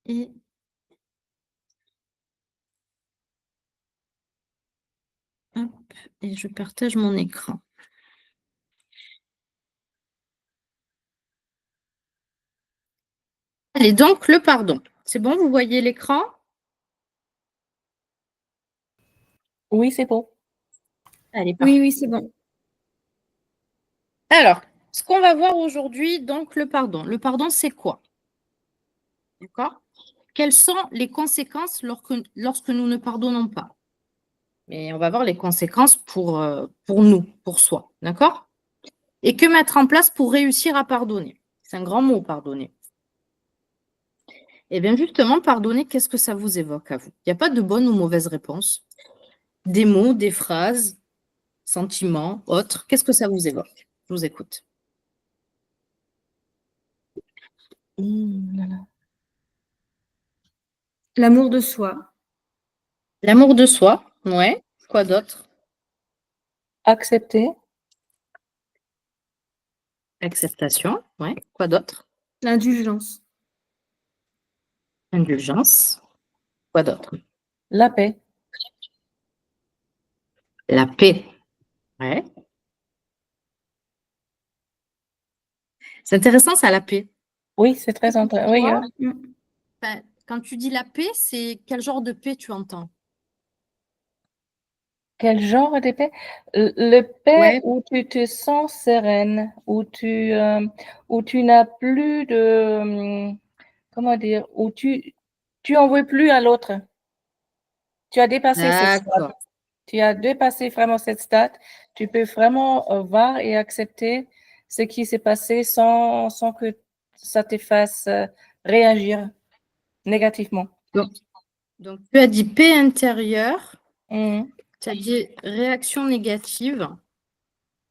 Et hop, et je partage mon écran. Allez, donc le pardon. C'est bon, vous voyez l'écran? Oui, c'est bon. Allez, Oui, parfait. c'est bon. Alors, ce qu'on va voir aujourd'hui, donc le pardon. Le pardon, c'est quoi? D'accord? Quelles sont les conséquences lorsque nous ne pardonnons pas? Mais on va voir les conséquences pour nous, pour soi. D'accord? Et que mettre en place pour réussir à pardonner? C'est un grand mot, pardonner. Eh bien, justement, pardonner, qu'est-ce que ça vous évoque à vous? Il n'y a pas de bonne ou mauvaise réponse. Des mots, des phrases, sentiments, autres. Qu'est-ce que ça vous évoque? Je vous écoute. L'amour de soi. L'amour de soi, ouais. Quoi d'autre? Accepter, Acceptation, ouais. Quoi d'autre? L'indulgence. Indulgence. Quoi d'autre? la paix. La paix, ouais. C'est intéressant, ça, la paix. Oui, c'est très intéressant. Oui, Toi, Mm. enfin, quand tu dis la paix, c'est quel genre de paix tu entends? quel genre de paix? Le paix Ouais. où tu te sens sereine, où tu n'as plus de, comment dire, où tu en veux plus à l'autre. Tu as dépassé cette stade. D'accord. Tu as dépassé vraiment cette stade. Tu peux vraiment voir et accepter ce qui s'est passé sans que ça te fasse réagir négativement. Donc, tu as dit paix intérieure, Mhm. tu as dit réaction négative.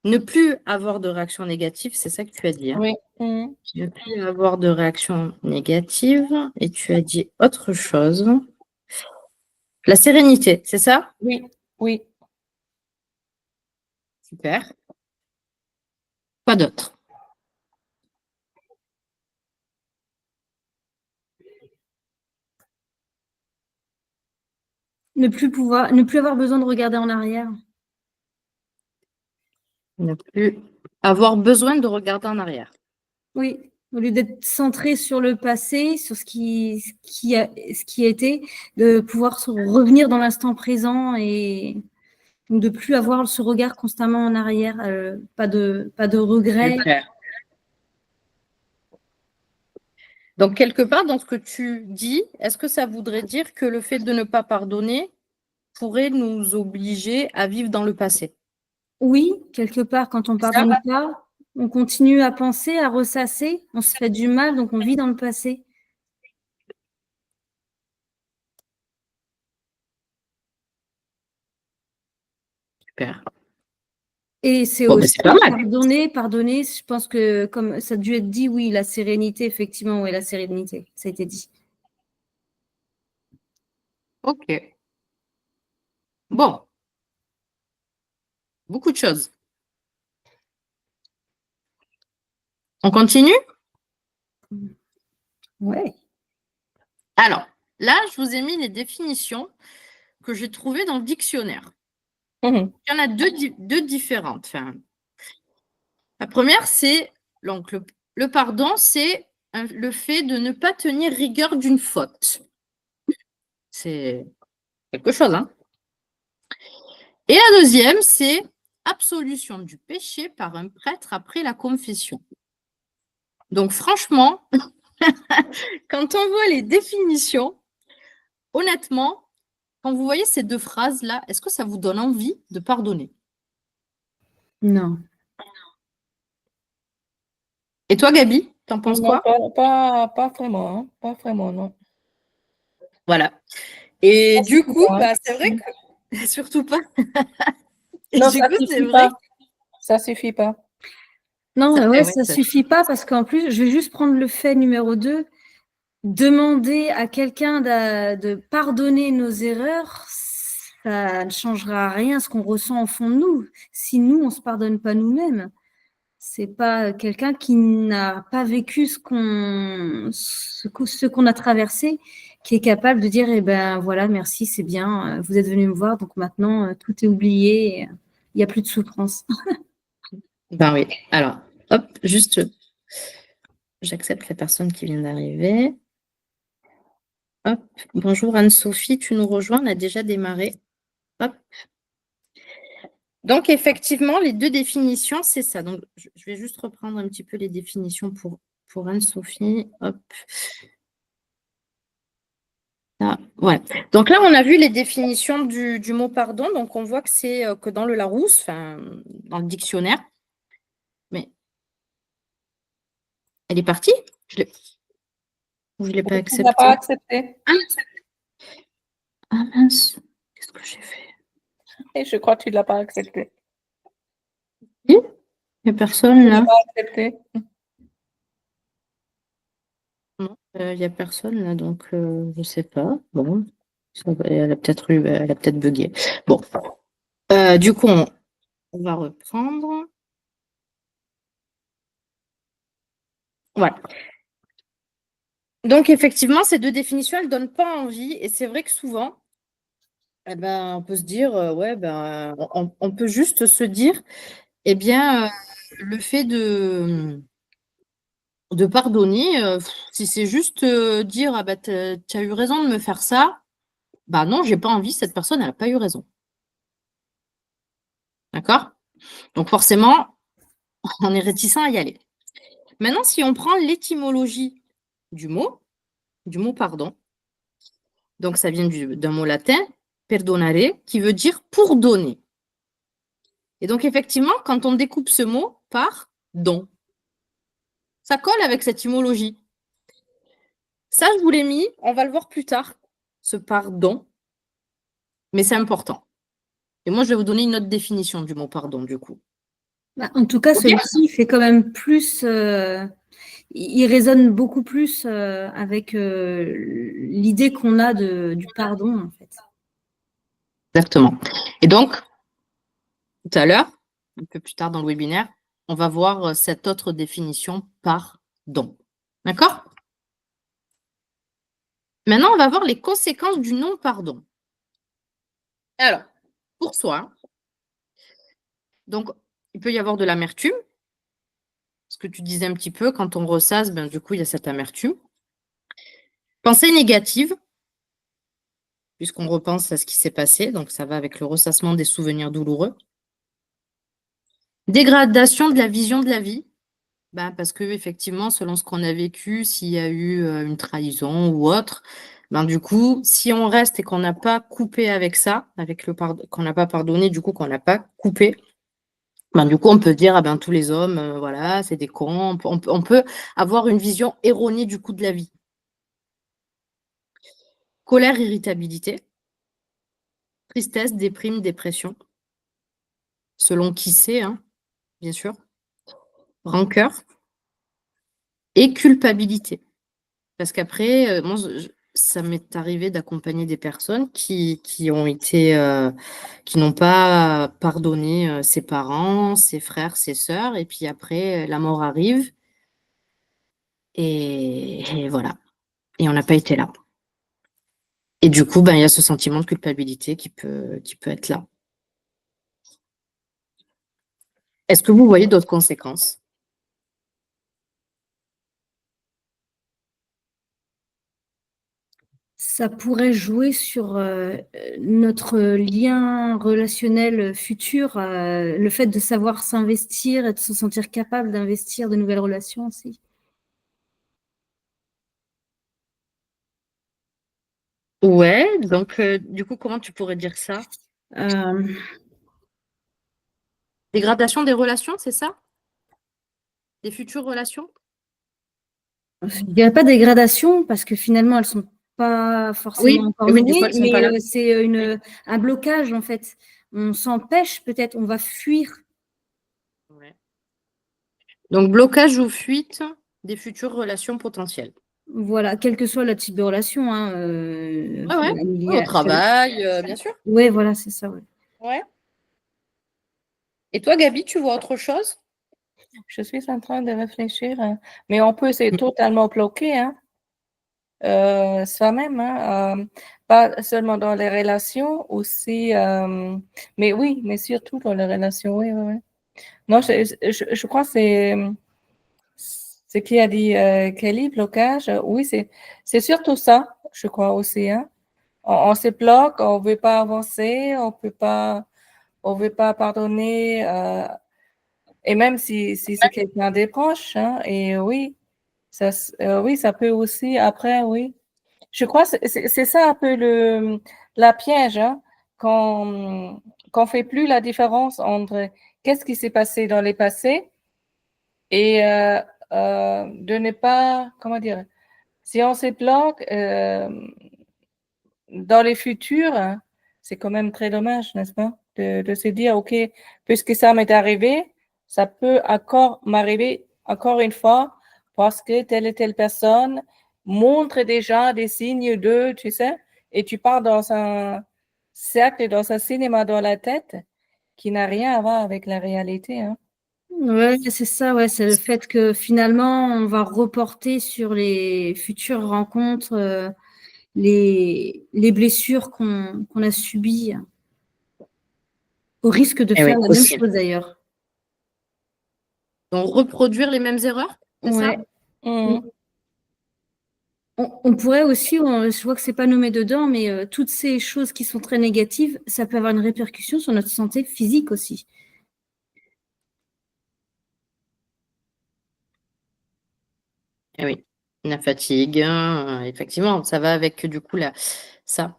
Ne plus avoir de réaction négative, c'est ça que tu as dit, hein? Oui. Mhm. Ne plus avoir de réaction négative. Et tu as dit autre chose. La sérénité, c'est ça? Oui, oui. Super. Quoi d'autre? Ne plus avoir besoin de regarder en arrière. Ne plus avoir besoin de regarder en arrière. Oui, au lieu d'être centré sur le passé, sur ce qui a été, de pouvoir revenir dans l'instant présent et de plus avoir ce regard constamment en arrière, pas de regret. Super. Donc, quelque part, dans ce que tu dis, est-ce que ça voudrait dire que le fait de ne pas pardonner pourrait nous obliger à vivre dans le passé? Oui, quelque part, quand on C'est ça? pardonne pas, on continue à penser, à ressasser, on se fait du mal, donc on vit dans le passé. Super. Et c'est Bon, ben, aussi c'est pas mal. pardonner, je pense que comme ça a dû être dit, oui, la sérénité, effectivement, oui, la sérénité, ça a été dit. Ok. Bon, beaucoup de choses. On continue? Ouais. Alors, là, je vous ai mis les définitions que j'ai trouvées dans le dictionnaire. Mhm. Il y en a deux différentes. Enfin, la première, c'est donc le pardon, c'est le fait de ne pas tenir rigueur d'une faute. C'est quelque chose, hein? Et la deuxième, c'est absolution du péché par un prêtre après la confession. Donc, franchement, quand on voit les définitions, honnêtement, quand vous voyez ces deux phrases-là, est-ce que ça vous donne envie de pardonner? Non. Et toi, Gabi, t'en penses Non, quoi? pas vraiment, hein. Pas vraiment, non. Voilà. Et Ça du suffit coup, pas, hein. bah, c'est vrai que surtout pas. Et Non, du ça coup, c'est suffit vrai pas. que Ça suffit pas. Non, ça, ouais, ouais, ça suffit pas parce qu'en plus, je vais juste prendre le fait numéro 2. Demander à quelqu'un de pardonner nos erreurs, ça ne changera rien à ce qu'on ressent au fond de nous. Si nous, on ne se pardonne pas nous-mêmes, C'est pas quelqu'un qui n'a pas vécu ce qu'on a traversé, qui est capable de dire, eh ben voilà, merci, c'est bien, vous êtes venu me voir, donc maintenant tout est oublié, il n'y a plus de souffrance. Ben oui. Alors, hop, juste, j'accepte la personne qui vient d'arriver. Hop, bonjour Anne-Sophie, tu nous rejoins, on a déjà démarré. Hop. Donc, effectivement, les deux définitions, c'est ça. Donc, je vais juste reprendre un petit peu les définitions pour Anne-Sophie. Hop. Ah, ouais. Donc là, on a vu les définitions du mot pardon. Donc, on voit que c'est que dans le Larousse, enfin, dans le dictionnaire. Mais elle est partie? Ou je ne l'ai pas Tu ne l'as pas acceptée? accepté. Ah mince, qu'est-ce que j'ai fait? Et je crois que tu ne l'as pas accepté. Il n'y a personne Tu ne là? l'as pas accepté. Non, il n'y a personne là, donc je ne sais pas. Bon, elle a peut-être bugué. Bon, du coup, on va reprendre. Voilà. Donc, effectivement, ces deux définitions, elles ne donnent pas envie. Et c'est vrai que souvent, eh ben, on peut se dire, ouais, ben, on peut juste se dire, eh bien, le fait de pardonner, si c'est juste dire, ah bah, tu as eu raison de me faire ça, bah non, j'ai pas envie, cette personne, elle n'a pas eu raison. D'accord? Donc, forcément, on est réticent à y aller. Maintenant, si on prend l'étymologie du mot pardon, donc ça vient d'un mot latin, perdonare, qui veut dire pour donner. Et donc, effectivement, quand on découpe ce mot par don, ça colle avec cette étymologie. Ça, je vous l'ai mis, on va le voir plus tard, ce pardon, mais c'est important. Et moi, je vais vous donner une autre définition du mot pardon, du coup. Bah, en tout cas, celui-ci fait quand même plus, il résonne beaucoup plus avec l'idée qu'on a du pardon, en fait. Exactement. Et donc, tout à l'heure, un peu plus tard dans le webinaire, on va voir cette autre définition par don. D'accord? Maintenant, on va voir les conséquences du non-pardon. Alors, pour soi, donc, il peut y avoir de l'amertume. Ce que tu disais un petit peu, quand on ressasse, ben, du coup, il y a cette amertume. Pensée négative, puisqu'on repense à ce qui s'est passé, donc ça va avec le ressassement des souvenirs douloureux. Dégradation de la vision de la vie, ben, parce que effectivement, selon ce qu'on a vécu, s'il y a eu une trahison ou autre, ben, du coup, si on reste et qu'on n'a pas coupé avec ça, avec qu'on n'a pas pardonné, du coup, qu'on n'a pas coupé, ben, du coup, on peut dire, ah ben, tous les hommes, voilà, c'est des cons. On peut avoir une vision erronée du coup de la vie. Colère, irritabilité, tristesse, déprime, dépression, selon qui c'est, hein, bien sûr. Rancœur et culpabilité. Parce qu'après, moi, ça m'est arrivé d'accompagner des personnes qui ont été, qui n'ont pas pardonné ses parents, ses frères, ses sœurs, et puis après, la mort arrive, et voilà. Et on n'a pas été là. Et du coup, ben, il y a ce sentiment de culpabilité qui peut être là. Est-ce que vous voyez d'autres conséquences? Ça pourrait jouer sur notre lien relationnel futur, le fait de savoir s'investir et de se sentir capable d'investir de nouvelles relations aussi. Ouais, donc du coup, comment tu pourrais dire ça? Dégradation des relations, c'est ça? Des futures relations? Je ne dirais pas dégradation, parce que finalement, elles ne sont pas forcément encore oui, du coup, nouées, elles sont pas là. mais c'est un blocage, en fait. On s'empêche peut-être, on va fuir. Ouais. Donc, blocage ou fuite des futures relations potentielles. Voilà, quel que soit le type de relation. Hein, Au travail, bien sûr. Oui, voilà, c'est ça. Ouais. Ouais. Et toi, Gabi, tu vois autre chose? Je suis en train de réfléchir, hein. Mais on peut se totalement bloquer, hein, soi-même, hein, pas seulement dans les relations, aussi, mais oui, mais surtout dans les relations, oui, oui, oui. Non, je crois que c'est ce qui a dit Kelly, blocage. Oui, c'est surtout ça, je crois aussi, hein. On se bloque, on veut pas avancer, on veut pas pardonner, et même si c'est quelqu'un des proches, hein, et oui, oui, ça peut aussi, après, oui. Je crois que c'est ça un peu la piège, hein, qu'on fait plus la différence entre qu'est-ce qui s'est passé dans les passés et de ne pas, comment dire, si on se bloque dans les futurs, hein, c'est quand même très dommage, n'est-ce pas, de se dire, OK, puisque ça m'est arrivé, ça peut encore m'arriver encore une fois parce que telle et telle personne montre déjà des signes de, tu sais, et tu pars dans un cercle, dans un cinéma dans la tête qui n'a rien à voir avec la réalité, hein. Ouais, c'est ça, ouais, c'est le fait que finalement, on va reporter sur les futures rencontres les blessures qu'on a subies, au risque de Eh oui, faire la même aussi. chose d'ailleurs. Donc, reproduire les mêmes erreurs, c'est Ouais. ça? Mmh. On pourrait aussi, je vois que c'est pas nommé dedans, mais toutes ces choses qui sont très négatives, ça peut avoir une répercussion sur notre santé physique aussi. Eh oui, la fatigue, effectivement, ça va avec du coup ça.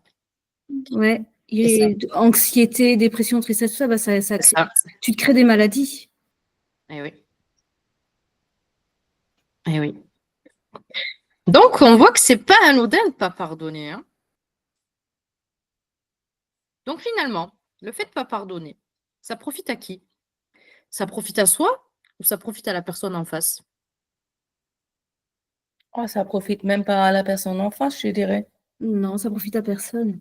Ouais. Et Anxiété, dépression, tristesse, tout ça, bah, c'est ça. tu te crées des maladies. Eh oui. Eh oui. Donc, on voit que c'est pas anodin de pas pardonner, hein. Donc, finalement, le fait de pas pardonner, ça profite à qui? Ça profite à soi ou ça profite à la personne en face? Oh, ça profite même pas à la personne en face, je dirais. Non, ça profite à personne.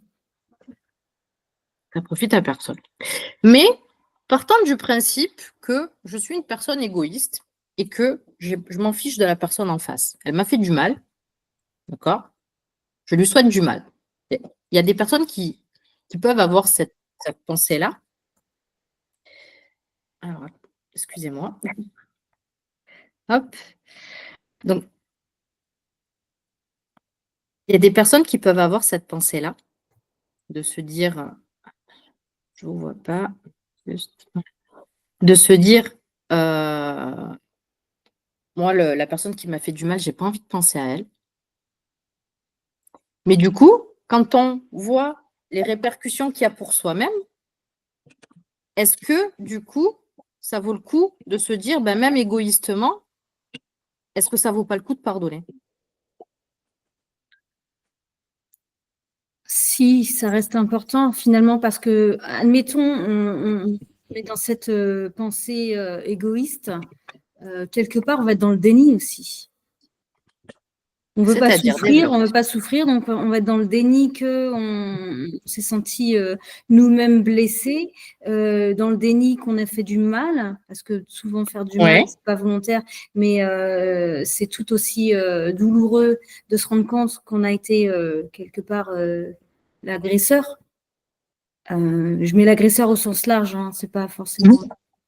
Ça profite à personne. Mais partant du principe que je suis une personne égoïste et que je m'en fiche de la personne en face. Elle m'a fait du mal, d'accord? Je lui souhaite du mal. Il y a des personnes qui peuvent avoir cette pensée-là. Alors, excusez-moi. Hop. Donc, il y a des personnes qui peuvent avoir cette pensée-là, de se dire, je ne vous vois pas, juste, de se dire, moi, la personne qui m'a fait du mal, j'ai pas envie de penser à elle. Mais du coup, quand on voit les répercussions qu'il y a pour soi-même, est-ce que du coup, ça vaut le coup de se dire, ben, même égoïstement, est-ce que ça vaut pas le coup de pardonner? Si, ça reste important finalement parce que, admettons, on est dans cette pensée égoïste, quelque part, on va être dans le déni aussi. On ne veut pas C'est-à-dire, souffrir, développe. on veut pas souffrir, donc on va être dans le déni qu'on s'est senti nous-mêmes blessés, dans le déni qu'on a fait du mal, parce que souvent faire du mal, Ouais. c'est pas volontaire, mais c'est tout aussi douloureux de se rendre compte qu'on a été quelque part l'agresseur. Je mets l'agresseur au sens large, hein, c'est pas forcément.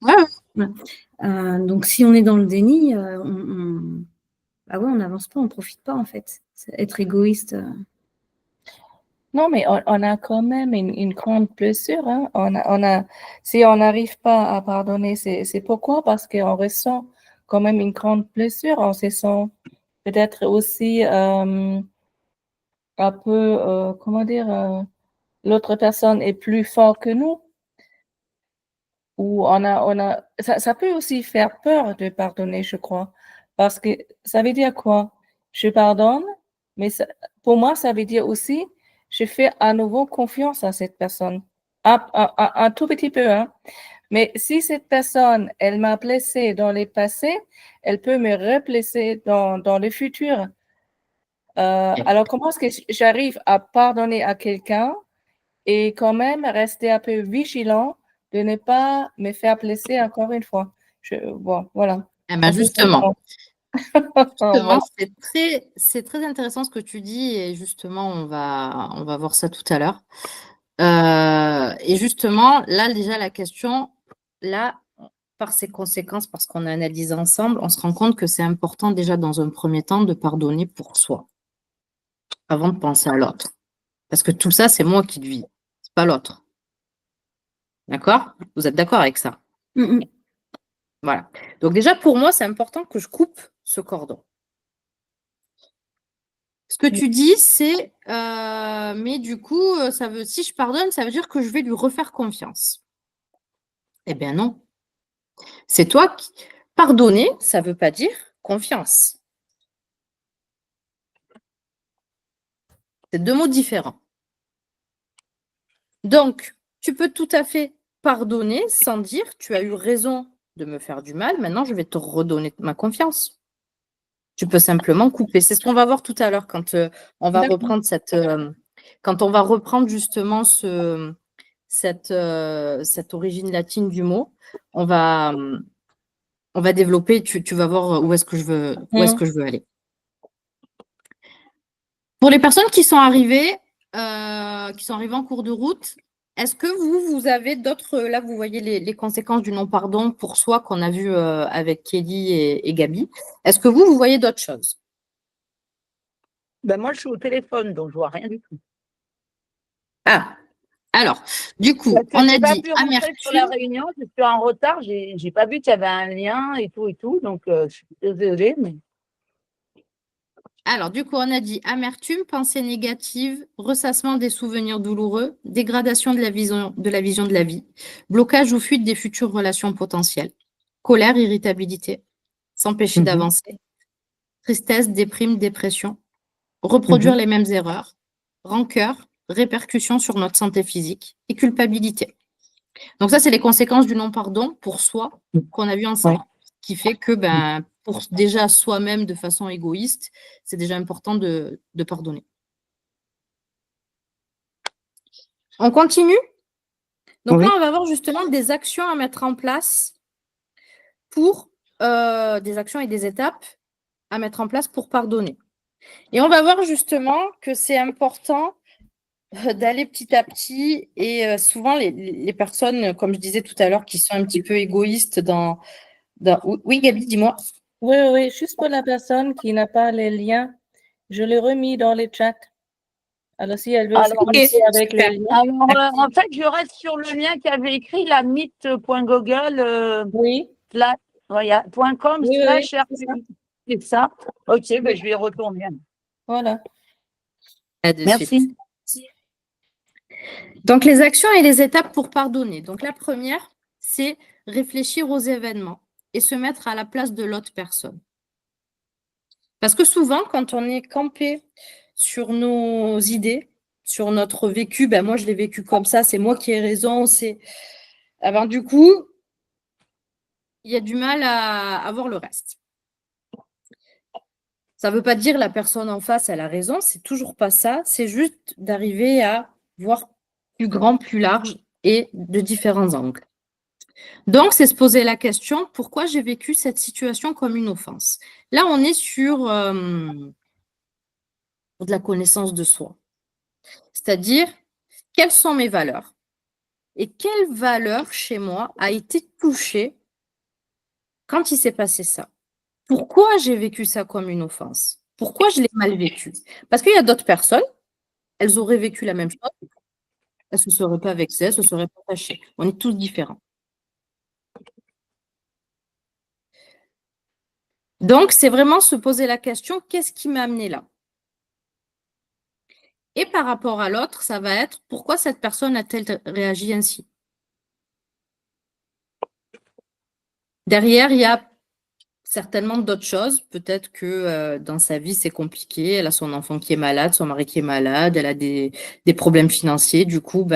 Ouais, ouais. Donc si on est dans le déni, ah ouais, on n'avance pas, on ne profite pas en fait. Être égoïste. Non, mais on a quand même une grande blessure, hein. Si on n'arrive pas à pardonner, c'est pourquoi? Parce qu'on ressent quand même une grande blessure. On se sent peut-être aussi un peu, comment dire, l'autre personne est plus fort que nous. Ou ça peut aussi faire peur de pardonner, je crois. Parce que ça veut dire quoi? Je pardonne, mais pour moi, ça veut dire aussi, je fais à nouveau confiance à cette personne. Un tout petit peu, hein. Mais si cette personne, elle m'a blessé dans le passé, elle peut me reblesser dans le futur. Alors, comment est-ce que j'arrive à pardonner à quelqu'un et quand même rester un peu vigilant de ne pas me faire blesser encore une fois? Bon, voilà. Eh ben, justement, Voilà. c'est très intéressant ce que tu dis et justement, on va voir ça tout à l'heure. Et justement, là, déjà, la question, là, par ses conséquences, parce qu'on a analysé ensemble, on se rend compte que c'est important déjà dans un premier temps de pardonner pour soi avant de penser à l'autre. Parce que tout ça, c'est moi qui le vis, c'est pas l'autre. D'accord? Vous êtes d'accord avec ça? Mm, mm. Voilà. Donc déjà, pour moi, c'est important que je coupe ce cordon. Ce que tu dis, c'est, mais du coup, si je pardonne, ça veut dire que je vais lui refaire confiance. Eh bien non. C'est toi qui... Pardonner, ça ne veut pas dire confiance. C'est deux mots différents. Donc, tu peux tout à fait pardonner sans dire tu as eu raison de me faire du mal, maintenant je vais te redonner ma confiance. Tu peux simplement couper. C'est ce qu'on va voir tout à l'heure quand on va reprendre quand on va reprendre justement cette origine latine du mot. On va développer. Tu vas voir où est-ce que je veux aller. Pour les personnes qui sont arrivées en cours de route, est-ce que vous avez d'autres, là vous voyez les conséquences du non-pardon pour soi qu'on a vu avec Kelly et Gabi. Est-ce que vous voyez d'autres choses? Ben moi, je suis au téléphone, donc je vois rien du tout. Ah, alors, du coup, Parce que on a j'ai pas dit pu rentrer sur la amertume. réunion, je suis en retard, j'ai pas vu qu'il y avait un lien et tout, donc je suis désolée, mais Alors, du coup, on a dit amertume, pensée négative, ressassement des souvenirs douloureux, dégradation de la vision de la vie, blocage ou fuite des futures relations potentielles, colère, irritabilité, s'empêcher d'avancer, tristesse, déprime, dépression, reproduire les mêmes erreurs, rancœur, répercussions sur notre santé physique et culpabilité. Donc ça, c'est les conséquences du non-pardon pour soi qu'on a vu ensemble, qui fait que pour déjà soi-même de façon égoïste, c'est déjà important de pardonner. On continue? Donc là, on va voir justement des actions à mettre en place pour des actions et des étapes à mettre en place pour pardonner. Et on va voir justement que c'est important d'aller petit à petit et souvent les personnes, comme je disais tout à l'heure, qui sont un petit peu égoïstes Oui, Gabi, dis-moi. Oui, juste pour la personne qui n'a pas les liens, je l'ai remis dans les chats. Alors, si elle veut se connecter avec super. les liens. Alors, en fait, je reste sur le lien qui avait écrit la mythe.google Oui, .com Oui, slash c'est ça. RPI. C'est ça. Ok, ben, je vais y retourner. Voilà. À de Merci. suite. Donc, les actions et les étapes pour pardonner. Donc, la première, c'est réfléchir aux événements et se mettre à la place de l'autre personne. Parce que souvent, quand on est campé sur nos idées, sur notre vécu, moi, je l'ai vécu comme ça, c'est moi qui ai raison, du coup, il y a du mal à avoir le reste. Ça ne veut pas dire la personne en face, elle a raison, c'est toujours pas ça, c'est juste d'arriver à voir plus grand, plus large et de différents angles. Donc, c'est se poser la question, pourquoi j'ai vécu cette situation comme une offense? Là, on est sur de la connaissance de soi. C'est-à-dire, quelles sont mes valeurs? Et quelle valeur chez moi a été touchée quand il s'est passé ça? Pourquoi j'ai vécu ça comme une offense? Pourquoi je l'ai mal vécu? Parce qu'il y a d'autres personnes, elles auraient vécu la même chose, elles ne se seraient pas vexées, elles ne se seraient pas fâchées. On est tous différents. Donc, c'est vraiment se poser la question, qu'est-ce qui m'a amené là? Et par rapport à l'autre, ça va être, pourquoi cette personne a-t-elle réagi ainsi? Derrière, il y a certainement d'autres choses. Peut-être que dans sa vie, c'est compliqué. Elle a son enfant qui est malade, son mari qui est malade, elle a des problèmes financiers. Du coup,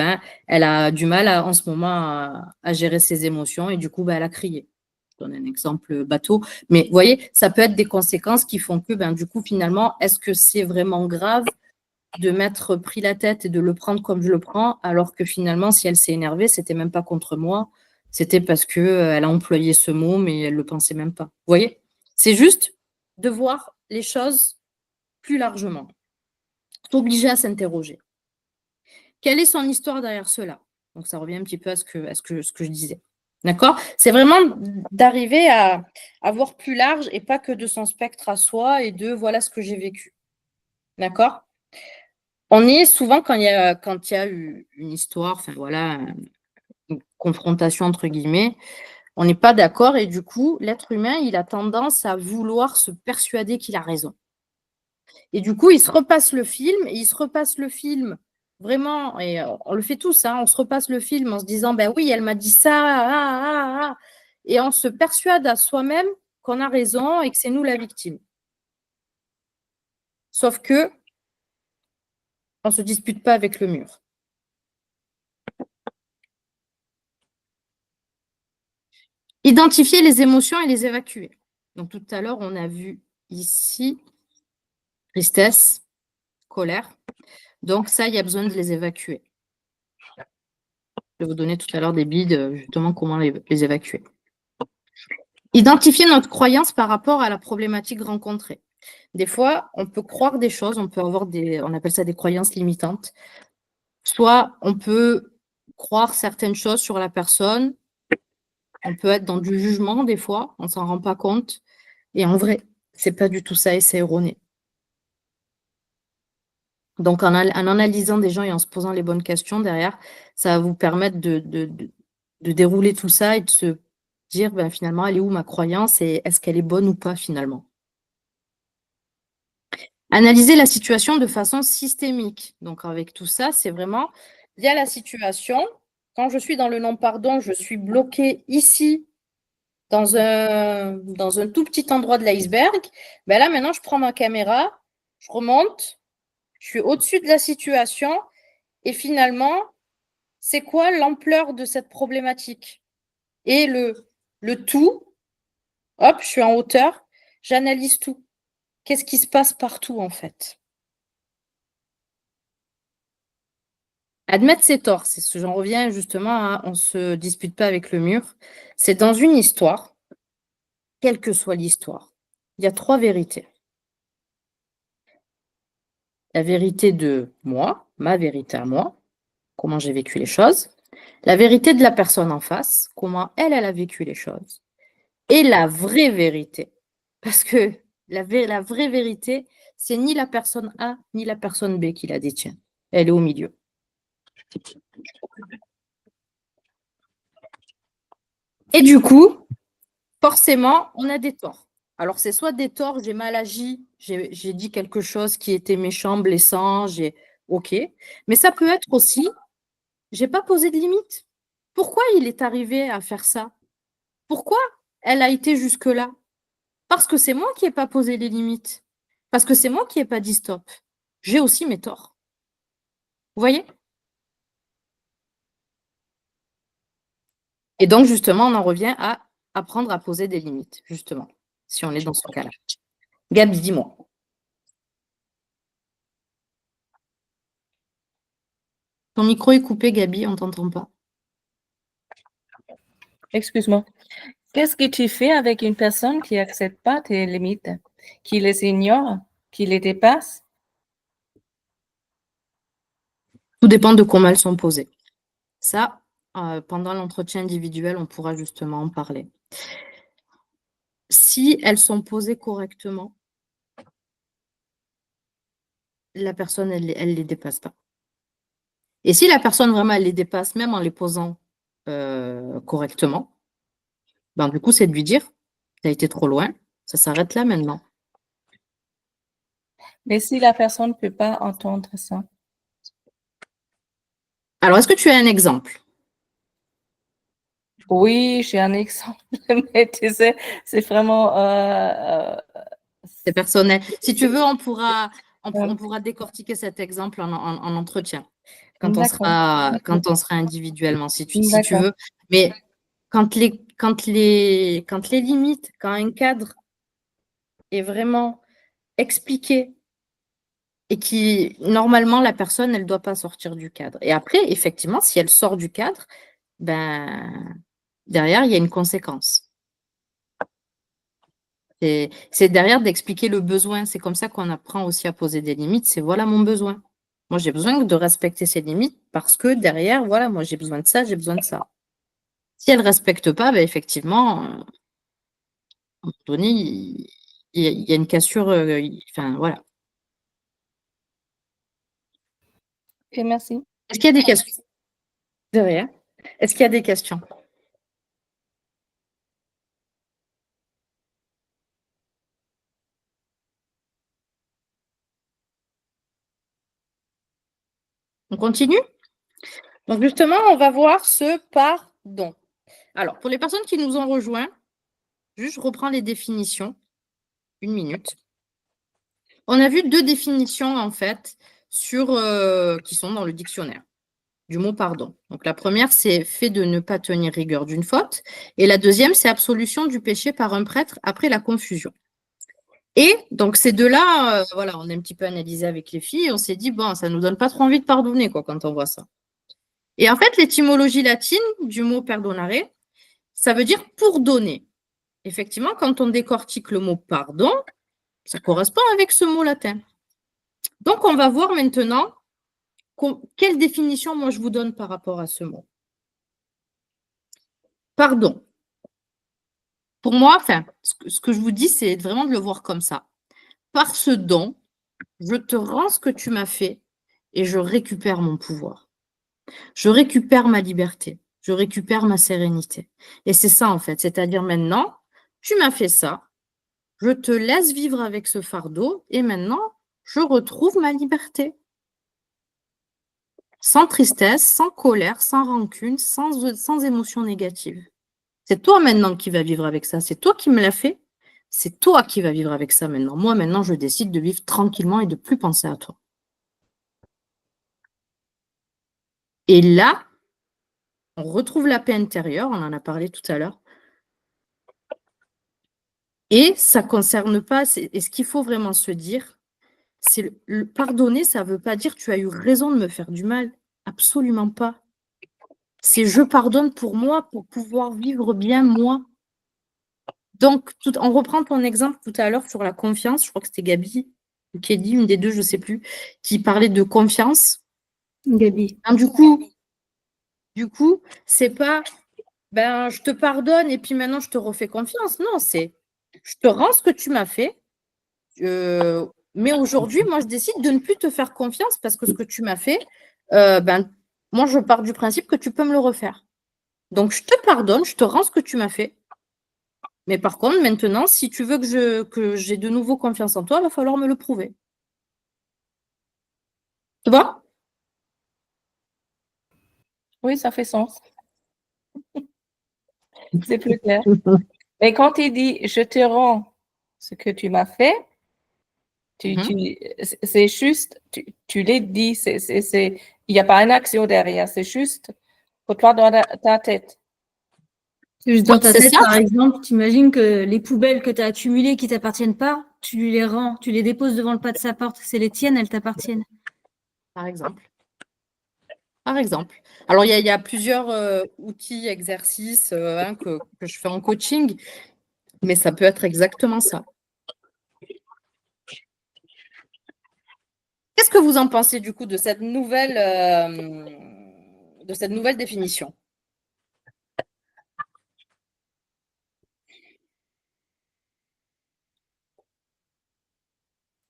elle a du mal en ce moment à gérer ses émotions et du coup, elle a crié. Je donne un exemple bateau. Mais vous voyez, ça peut être des conséquences qui font que, du coup, finalement, est-ce que c'est vraiment grave de m'être pris la tête et de le prendre comme je le prends, alors que finalement, si elle s'est énervée, c'était même pas contre moi. C'était parce qu'elle a employé ce mot, mais elle ne le pensait même pas. Vous voyez? C'est juste de voir les choses plus largement. T'obliger à s'interroger. Quelle est son histoire derrière cela? Donc, ça revient un petit peu à ce que je disais. D'accord? C'est vraiment d'arriver à voir plus large et pas que de son spectre à soi et de voilà ce que j'ai vécu. D'accord? On est souvent quand il y a eu une histoire, enfin voilà, une confrontation entre guillemets, on n'est pas d'accord et du coup, l'être humain, il a tendance à vouloir se persuader qu'il a raison. Et du coup, il se repasse le film et il se repasse le film vraiment, et on le fait tous, hein, on se repasse le film en se disant, ben oui, elle m'a dit ça, et on se persuade à soi-même qu'on a raison et que c'est nous la victime. Sauf que on ne se dispute pas avec le mur. Identifier les émotions et les évacuer. Donc tout à l'heure, on a vu ici tristesse, colère. Donc ça, il y a besoin de les évacuer. Je vais vous donner tout à l'heure des billes, justement, comment les évacuer. Identifier notre croyance par rapport à la problématique rencontrée. Des fois, on peut croire des choses, on peut avoir on appelle ça des croyances limitantes. Soit on peut croire certaines choses sur la personne, on peut être dans du jugement des fois, on ne s'en rend pas compte. Et en vrai, c'est pas du tout ça et c'est erroné. Donc, en analysant des gens et en se posant les bonnes questions derrière, ça va vous permettre de dérouler tout ça et de se dire, ben, finalement, elle est où ma croyance et est-ce qu'elle est bonne ou pas finalement. Analyser la situation de façon systémique. Donc, avec tout ça, c'est vraiment, il y a la situation. Quand je suis dans le non-pardon, je suis bloquée ici, dans un tout petit endroit de l'iceberg. Ben là, maintenant, je prends ma caméra, je remonte, je suis au-dessus de la situation et finalement, c'est quoi l'ampleur de cette problématique? Et le tout, hop, je suis en hauteur, j'analyse tout. Qu'est-ce qui se passe partout en fait? Admettre ses torts, c'est ce que j'en reviens justement à on ne se dispute pas avec le mur. C'est dans une histoire, quelle que soit l'histoire, il y a 3 vérités. La vérité de moi, ma vérité à moi, comment j'ai vécu les choses. La vérité de la personne en face, comment elle a vécu les choses. Et la vraie vérité. Parce que la vraie vérité, c'est ni la personne A ni la personne B qui la détient. Elle est au milieu. Et du coup, forcément, on a des torts. Alors, c'est soit des torts, j'ai mal agi, j'ai dit quelque chose qui était méchant, blessant, OK. Mais ça peut être aussi, j'ai pas posé de limite. Pourquoi il est arrivé à faire ça? Pourquoi elle a été jusque-là? Parce que c'est moi qui n'ai pas posé les limites. Parce que c'est moi qui n'ai pas dit stop. J'ai aussi mes torts. Vous voyez? Et donc, justement, on en revient à apprendre à poser des limites, justement, si on est dans ce cas-là. Gabi, dis-moi. Ton micro est coupé, Gabi, on ne t'entend pas. Excuse-moi. Qu'est-ce que tu fais avec une personne qui n'accepte pas tes limites, qui les ignore, qui les dépasse? Tout dépend de comment elles sont posées. Ça, pendant l'entretien individuel, on pourra justement en parler. Si elles sont posées correctement, la personne, elle ne les dépasse pas. Et si la personne, vraiment, elle les dépasse, même en les posant correctement, ben, du coup, c'est de lui dire, tu as été trop loin, ça s'arrête là maintenant. Mais si la personne ne peut pas entendre ça? Alors, est-ce que tu as un exemple? Oui, j'ai un exemple, mais tu sais, c'est vraiment... C'est personnel. Si tu veux, on pourra décortiquer cet exemple en entretien, quand on sera individuellement, si tu veux. Mais quand les limites, quand un cadre est vraiment expliqué et qui, normalement, la personne, elle ne doit pas sortir du cadre. Et après, effectivement, si elle sort du cadre, ben, derrière, il y a une conséquence. C'est derrière d'expliquer le besoin. C'est comme ça qu'on apprend aussi à poser des limites. C'est voilà mon besoin. Moi, j'ai besoin de respecter ces limites parce que derrière, voilà, moi, j'ai besoin de ça, j'ai besoin de ça. Si elle ne respecte pas, ben, effectivement, à un moment donné, il y a une cassure. Enfin, voilà. Ok, merci. Est-ce qu'il y a des questions? Derrière. Est-ce qu'il y a des questions? On continue? Donc, justement, on va voir ce pardon. Alors, pour les personnes qui nous ont rejoints, juste je reprends les définitions. Une minute. On a vu 2 définitions, en fait, qui sont dans le dictionnaire du mot pardon. Donc, la première, c'est fait de ne pas tenir rigueur d'une faute. Et la deuxième, c'est absolution du péché par un prêtre après la confusion. Et donc, ces deux-là, voilà, on a un petit peu analysé avec les filles. On s'est dit, bon, ça ne nous donne pas trop envie de pardonner, quoi, quand on voit ça. Et en fait, l'étymologie latine du mot perdonare, ça veut dire pour donner. Effectivement, quand on décortique le mot pardon, ça correspond avec ce mot latin. Donc, on va voir maintenant quelle définition moi je vous donne par rapport à ce mot. Pardon. Pour moi, enfin, ce que je vous dis, c'est vraiment de le voir comme ça. Par ce don, je te rends ce que tu m'as fait et je récupère mon pouvoir. Je récupère ma liberté. Je récupère ma sérénité. Et c'est ça, en fait. C'est-à-dire maintenant, tu m'as fait ça, je te laisse vivre avec ce fardeau et maintenant, je retrouve ma liberté. Sans tristesse, sans colère, sans rancune, sans émotion négative. C'est toi maintenant qui vas vivre avec ça. C'est toi qui me l'as fait. C'est toi qui vas vivre avec ça maintenant. Moi, maintenant, je décide de vivre tranquillement et de plus penser à toi. Et là, on retrouve la paix intérieure. On en a parlé tout à l'heure. Et ça ne concerne pas, et ce qu'il faut vraiment se dire, c'est le pardonner, ça ne veut pas dire tu as eu raison de me faire du mal. Absolument pas. C'est je pardonne pour moi, pour pouvoir vivre bien moi. Donc, on reprend ton exemple tout à l'heure sur la confiance. Je crois que c'était Gabi ou Kelly, une des deux, je ne sais plus, qui parlait de confiance. Gabi. Hein, du coup, c'est pas ben je te pardonne et puis maintenant je te refais confiance. Non, c'est je te rends ce que tu m'as fait. Mais aujourd'hui, moi, je décide de ne plus te faire confiance parce que ce que tu m'as fait, ben, moi, je pars du principe que tu peux me le refaire. Donc, je te pardonne, je te rends ce que tu m'as fait. Mais par contre, maintenant, si tu veux que j'ai de nouveau confiance en toi, il va falloir me le prouver. Tu vois? Oui, ça fait sens. C'est plus clair. Mais quand il dit je te rends ce que tu m'as fait, c'est juste, tu l'as dit, il n'y a pas une action derrière, c'est juste pour toi dans ta tête. C'est juste dans ta c'est tête, ça. par exemple, tu imagines que les poubelles que tu as accumulées qui ne t'appartiennent pas, tu lui les rends, tu les déposes devant le pas de sa porte. C'est les tiennes, elles t'appartiennent. Par exemple. Par exemple. Alors, il y a plusieurs outils, exercices hein, que je fais en coaching, mais ça peut être exactement ça. Qu'est-ce que vous en pensez du coup de cette nouvelle définition?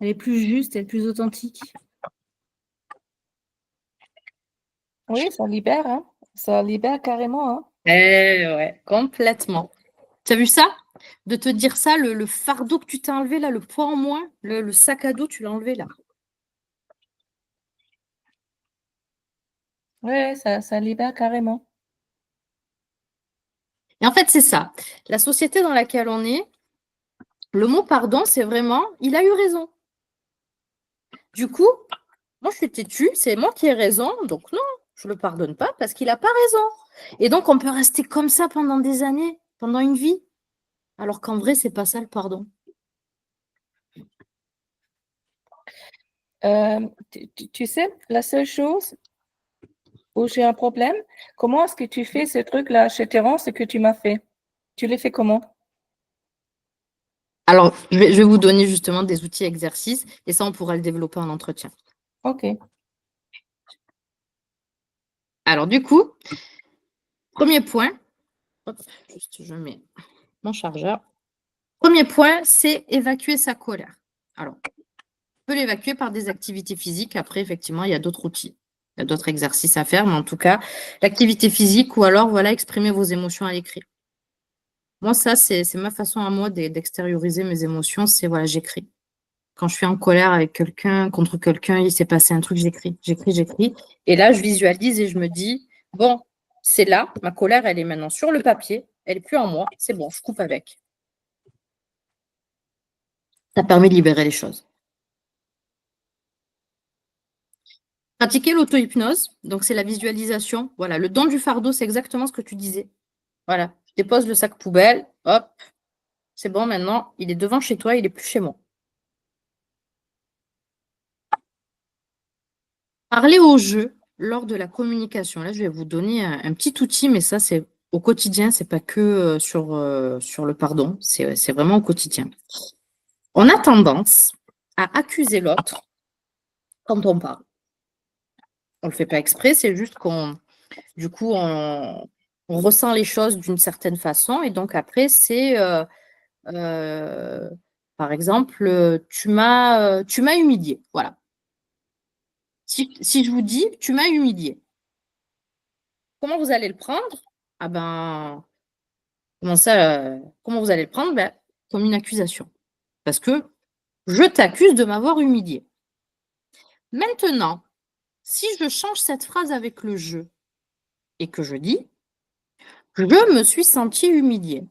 Elle est plus juste, elle est plus authentique. Oui, ça libère, hein. Ça libère carrément, hein. Ouais, complètement. Tu as vu ça? De te dire ça, le fardeau que tu t'es enlevé là, le poids en moins, le sac à dos, tu l'as enlevé là. Oui, ça libère carrément. Et en fait, c'est ça. La société dans laquelle on est, le mot pardon, c'est vraiment, il a eu raison. Du coup, moi, je suis têtue, c'est moi qui ai raison, donc non, je ne le pardonne pas parce qu'il n'a pas raison. Et donc, on peut rester comme ça pendant des années, pendant une vie, alors qu'en vrai, c'est pas ça le pardon. Tu sais, la seule chose, ou j'ai un problème, comment est-ce que tu fais ce truc-là? Je te rends ce que tu m'as fait. Tu l'as fait comment? Alors, je vais vous donner justement des outils exercices et ça, on pourra le développer en entretien. OK. Alors, du coup, premier point, hop, juste je mets mon chargeur. Premier point, c'est évacuer sa colère. Alors, on peut l'évacuer par des activités physiques. Après, effectivement, il y a d'autres outils. Il y a d'autres exercices à faire, mais en tout cas, l'activité physique ou alors, voilà, exprimer vos émotions à l'écrit. Moi, ça, c'est ma façon à moi d'extérioriser mes émotions. C'est, voilà, j'écris. Quand je suis en colère avec quelqu'un, contre quelqu'un, il s'est passé un truc, j'écris, j'écris, j'écris. Et là, je visualise et je me dis, bon, c'est là, ma colère, elle est maintenant sur le papier, elle n'est plus en moi, c'est bon, je coupe avec. Ça permet de libérer les choses. Pratiquer l'auto-hypnose, donc c'est la visualisation. Voilà, le don du fardeau, c'est exactement ce que tu disais. Voilà, je dépose le sac poubelle, hop, c'est bon, maintenant, il est devant chez toi, il n'est plus chez moi. Parler au jeu lors de la communication. Là, je vais vous donner un petit outil, mais ça, c'est au quotidien, c'est pas que sur le pardon, c'est vraiment au quotidien. On a tendance à accuser l'autre quand on parle. On le fait pas exprès, c'est juste du coup, on ressent les choses d'une certaine façon, et donc après, c'est, par exemple, tu m'as humilié. Voilà. Si je vous dis, tu m'as humilié, comment vous allez le prendre? Ah ben, comment vous allez le prendre? Ben, comme une accusation. Parce que je t'accuse de m'avoir humilié. Maintenant, si je change cette phrase avec le je et que je dis, je me suis senti humilié.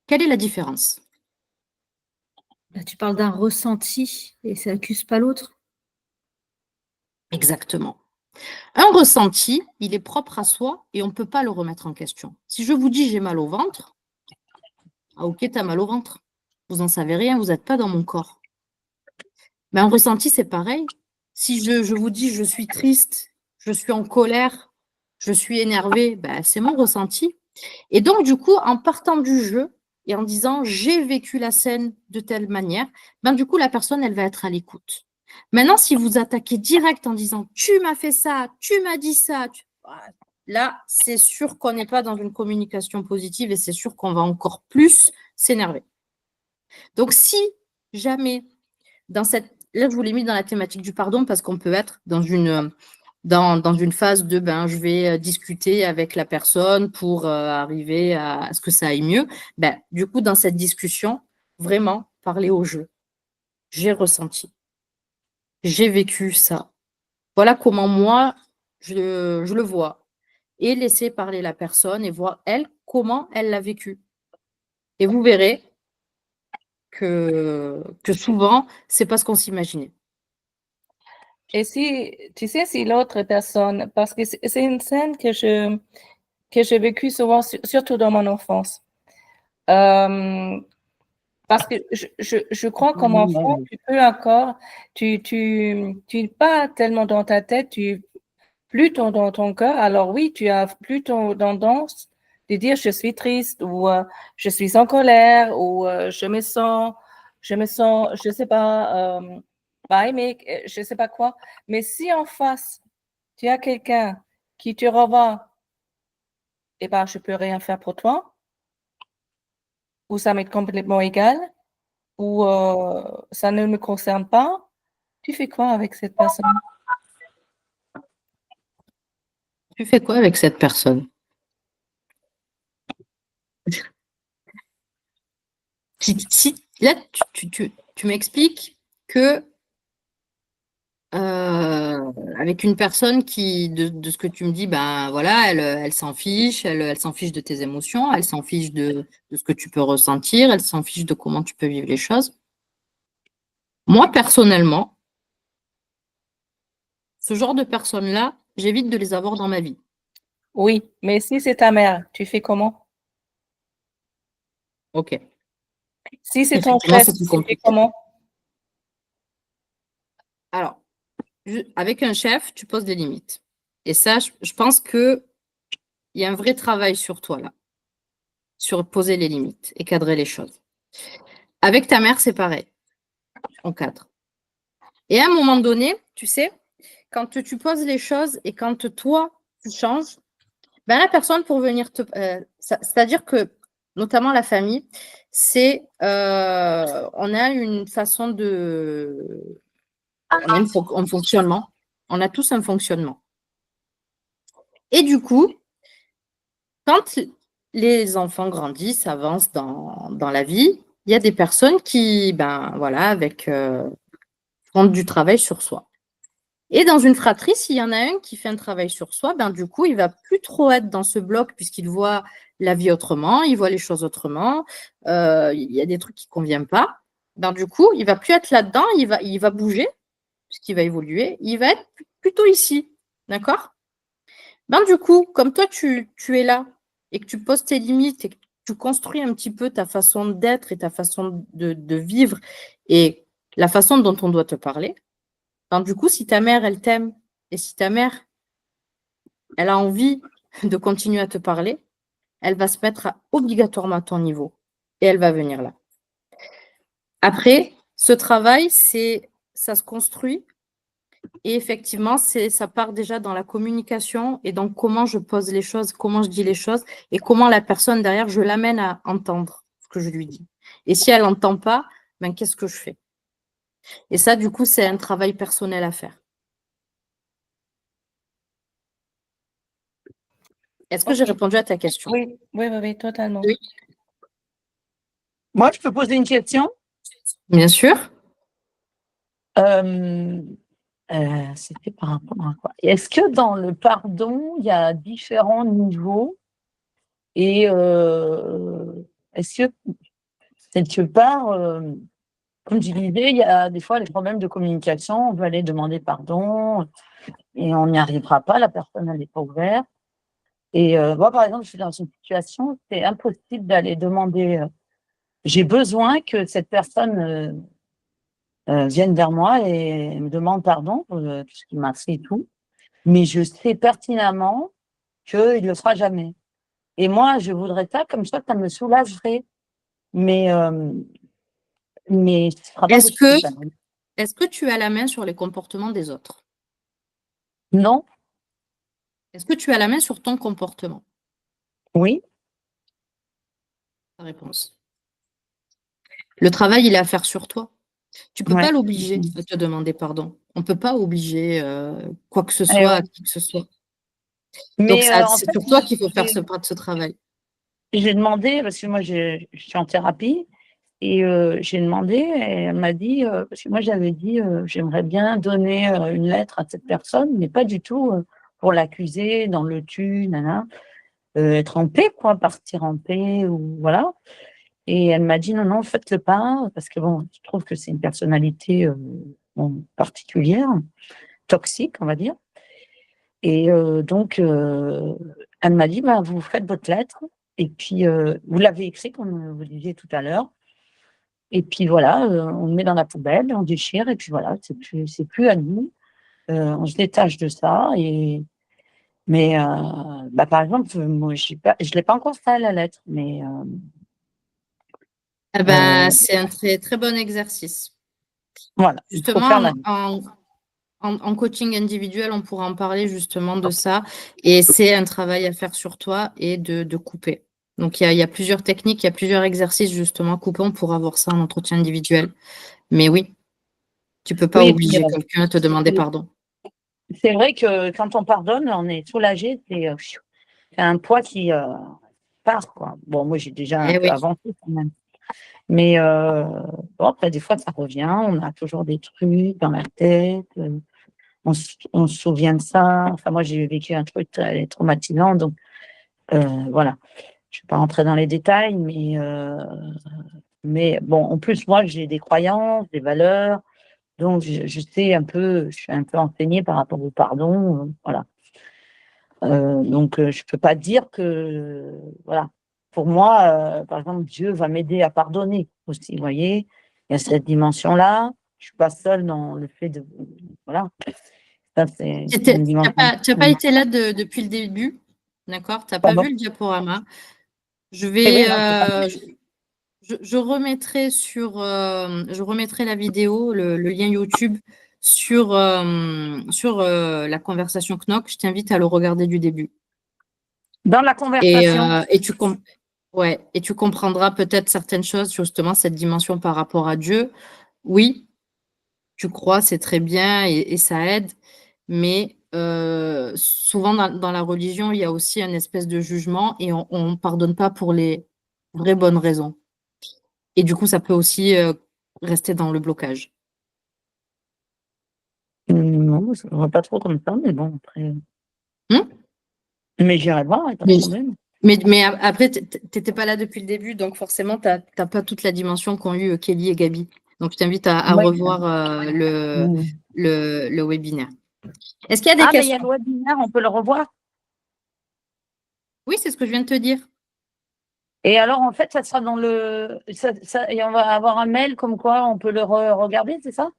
Quelle est la différence? Là, tu parles d'un ressenti et ça accuse pas l'autre. Exactement. Un ressenti, il est propre à soi et on ne peut pas le remettre en question. Si je vous dis j'ai mal au ventre, ah ok, tu as mal au ventre. Vous n'en savez rien, vous n'êtes pas dans mon corps. Mais un ressenti, c'est pareil. Si je vous dis je suis triste, je suis en colère, je suis énervée, ben, c'est mon ressenti. Et donc, du coup, en partant du jeu et en disant j'ai vécu la scène de telle manière, ben, du coup, la personne, elle va être à l'écoute. Maintenant, si vous attaquez direct en disant tu m'as fait ça, tu m'as dit ça, là, c'est sûr qu'on n'est pas dans une communication positive et c'est sûr qu'on va encore plus s'énerver. Donc, si jamais là, je vous l'ai mis dans la thématique du pardon parce qu'on peut être dans une phase de je vais discuter avec la personne pour arriver à ce que ça aille mieux. Du coup, dans cette discussion, vraiment parler au jeu. J'ai ressenti. J'ai vécu ça. Voilà comment moi, je le vois. Et laisser parler la personne et voir, elle, comment elle l'a vécu. Et vous verrez que souvent, c'est pas ce qu'on s'imaginait. Et si, tu sais, si l'autre personne, parce que c'est une scène que j'ai vécue souvent, surtout dans mon enfance. Parce que je crois qu'en enfant, tu peux encore, tu n'es pas tellement dans ta tête, tu es plutôt dans ton cœur. Alors oui, tu as plutôt tendance de dire je suis triste ou je suis en colère ou je me sens, je sais pas, mais je sais pas quoi. Mais si en face, tu as quelqu'un qui te revoit, eh ben, je peux rien faire pour toi, ou ça m'est complètement égal, ou ça ne me concerne pas, tu fais quoi avec cette personne? Tu fais quoi avec cette personne? Là, tu m'expliques que avec une personne qui, de ce que tu me dis, voilà, elle s'en fiche, elle s'en fiche de tes émotions, elle s'en fiche de ce que tu peux ressentir, elle s'en fiche de comment tu peux vivre les choses. Moi, personnellement, ce genre de personnes-là, j'évite de les avoir dans ma vie. Oui, mais si c'est ta mère, tu fais comment? Ok. Si c'est ton Effectivement, chef, c'est plus tu fais compliqué. comment? Alors, avec un chef, tu poses des limites. Et ça, je pense qu'il y a un vrai travail sur toi là, sur poser les limites et cadrer les choses. Avec ta mère, c'est pareil, on cadre. Et à un moment donné, tu sais, quand tu poses les choses et quand toi, tu changes, ben la personne pour venir c'est-à-dire que, notamment la famille, on a une façon de... On a un fonctionnement. On a tous un fonctionnement. Et du coup, quand les enfants grandissent, avancent dans la vie, il y a des personnes qui, ben voilà, font du travail sur soi. Et dans une fratrie, s'il y en a un qui fait un travail sur soi, ben du coup, il va plus trop être dans ce bloc puisqu'il voit la vie autrement, il voit les choses autrement, il y a des trucs qui ne conviennent pas. Ben du coup, il va plus être là-dedans, il va bouger, puisqu'il va évoluer, il va être plutôt ici. D'accord? Ben du coup, comme toi, tu es là et que tu poses tes limites et que tu construis un petit peu ta façon d'être et ta façon de vivre et la façon dont on doit te parler, ben, du coup, si ta mère, elle t'aime et si ta mère, elle a envie de continuer à te parler, elle va se mettre obligatoirement à ton niveau et elle va venir là. Après, ce travail, ça se construit et effectivement, ça part déjà dans la communication et dans comment je pose les choses, comment je dis les choses et comment la personne derrière, je l'amène à entendre ce que je lui dis. Et si elle n'entend pas, ben, qu'est-ce que je fais? Et ça, du coup, c'est un travail personnel à faire. Est-ce que j'ai répondu à ta question? Oui, oui, oui, oui, totalement. Oui. Moi, je peux poser une question? Bien sûr. C'était par rapport à quoi? Est-ce que dans le pardon, il y a différents niveaux? Et est-ce que quelque part, comme tu disais, il y a des fois les problèmes de communication, on veut aller demander pardon et on n'y arrivera pas, la personne elle n'est pas ouverte. Et moi, par exemple, je suis dans une situation, c'est impossible d'aller demander. J'ai besoin que cette personne vienne vers moi et me demande pardon pour tout ce qu'il m'a fait et tout. Mais je sais pertinemment qu'il ne le fera jamais. Et moi, je voudrais ça, comme ça me soulagerait. Mais ce sera pas Est-ce possible. que tu as la main sur les comportements des autres? Non? Est-ce que tu as la main sur ton comportement? Oui? Ta réponse. Le travail, il est à faire sur toi. Tu ne peux Ouais. pas l'obliger à te demander pardon. On ne peut pas obliger quoi que ce Eh soit ouais. à qui que ce soit. Donc, Mais en c'est fait, sur toi qu'il faut faire ce travail. j'ai demandé, parce que moi, je suis en thérapie, et j'ai demandé, et elle m'a dit, parce que moi, j'avais dit, j'aimerais bien donner une lettre à cette personne, mais pas du tout pour l'accuser dans le tu, nana, être en paix, quoi, partir en paix, ou voilà. Et elle m'a dit, non, non, faites-le pas, parce que bon, je trouve que c'est une personnalité particulière, toxique, on va dire. Et donc, elle m'a dit, bah, vous faites votre lettre, et puis vous l'avez écrit, comme vous disiez tout à l'heure. Et puis voilà, on le met dans la poubelle, on déchire, et puis voilà, c'est plus à nous. On se détache de ça. Mais bah, par exemple, moi, je l'ai pas encore fait la lettre, mais Ah ben, c'est un très, très bon exercice. voilà, il faut faire la Justement, en coaching individuel, on pourra en parler justement de ça. Et c'est un travail à faire sur toi et de couper. Donc, il y a plusieurs techniques, il y a plusieurs exercices justement coupons pour avoir ça en entretien individuel. Mais oui, tu ne peux pas Oui, et puis, obliger quelqu'un à te demander pardon. c'est vrai que quand on pardonne, on est soulagé, c'est un poids qui part, quoi. Bon, moi, j'ai déjà un Eh peu oui. avancé quand même. Mais bon, après, des fois, ça revient. On a toujours des trucs dans la tête. On se souvient de ça. Enfin, moi, j'ai vécu un truc très traumatisant. Donc, voilà. Je ne vais pas rentrer dans les détails. Mais bon, en plus, moi, j'ai des croyances, des valeurs. Donc, je sais un peu, je suis un peu enseignée par rapport au pardon. Voilà. Donc, je ne peux pas dire que, voilà. Pour moi, par exemple, Dieu va m'aider à pardonner aussi, vous voyez. Il y a cette dimension-là. Je ne suis pas seule dans le fait de, voilà. Ça, c'est Tu une dimension. n'as pas été là depuis le début, d'accord? Tu n'as pas Pardon. vu le diaporama. Je Eh vais, oui, non, c'est pas- je remettrai je remettrai la vidéo, le lien YouTube sur la conversation Knock. Je t'invite à le regarder du début. Dans la Et, conversation. ouais, et tu comprendras peut-être certaines choses, justement, cette dimension par rapport à Dieu. Oui, tu crois, c'est très bien et ça aide, mais souvent dans la religion, il y a aussi une espèce de jugement et on ne pardonne pas pour les vraies bonnes raisons. Et du coup, ça peut aussi rester dans le blocage. Non, je ne vois pas trop comme ça, mais bon, après. Mais j'irai voir, il n'y a pas de Mais- problème. Mais après, tu n'étais pas là depuis le début, donc forcément, tu n'as pas toute la dimension qu'ont eu Kelly et Gabi. Donc, je t'invite à Ouais. revoir le webinaire. Est-ce qu'il y a des Ah, mais il y a questions? le webinaire, on peut le revoir. Oui, c'est ce que je viens de te dire. Et alors, en fait, ça sera dans et on va avoir un mail comme quoi on peut le regarder, c'est ça?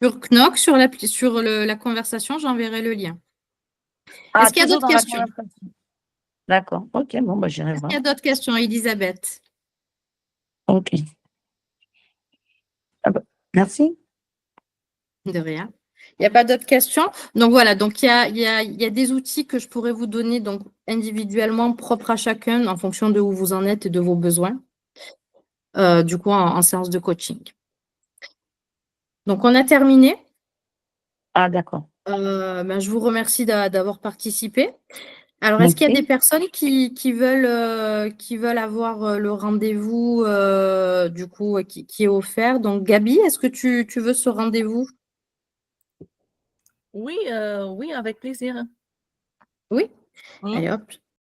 Sur Knock, sur la conversation, j'enverrai le lien. Ah, Est-ce qu'il y a toujours d'autres dans la questions? conversation. D'accord. Ok, bon, bah, j'irai Est-ce voir. qu'il y a d'autres questions, Elisabeth? Ok. Ah bah, merci. De rien. Il n'y a pas d'autres questions? Donc voilà, donc il y a des outils que je pourrais vous donner donc individuellement, propres à chacun, en fonction de où vous en êtes et de vos besoins, du coup, en séance de coaching. Donc, on a terminé. Ah, d'accord. Je vous remercie d'avoir participé. Alors, est-ce qu'il y a des Merci. personnes qui veulent avoir le rendez-vous, du coup, qui est offert? Donc, Gabi, est-ce que tu veux ce rendez-vous? Oui, oui, avec plaisir. Oui? Mm. Allez, hop,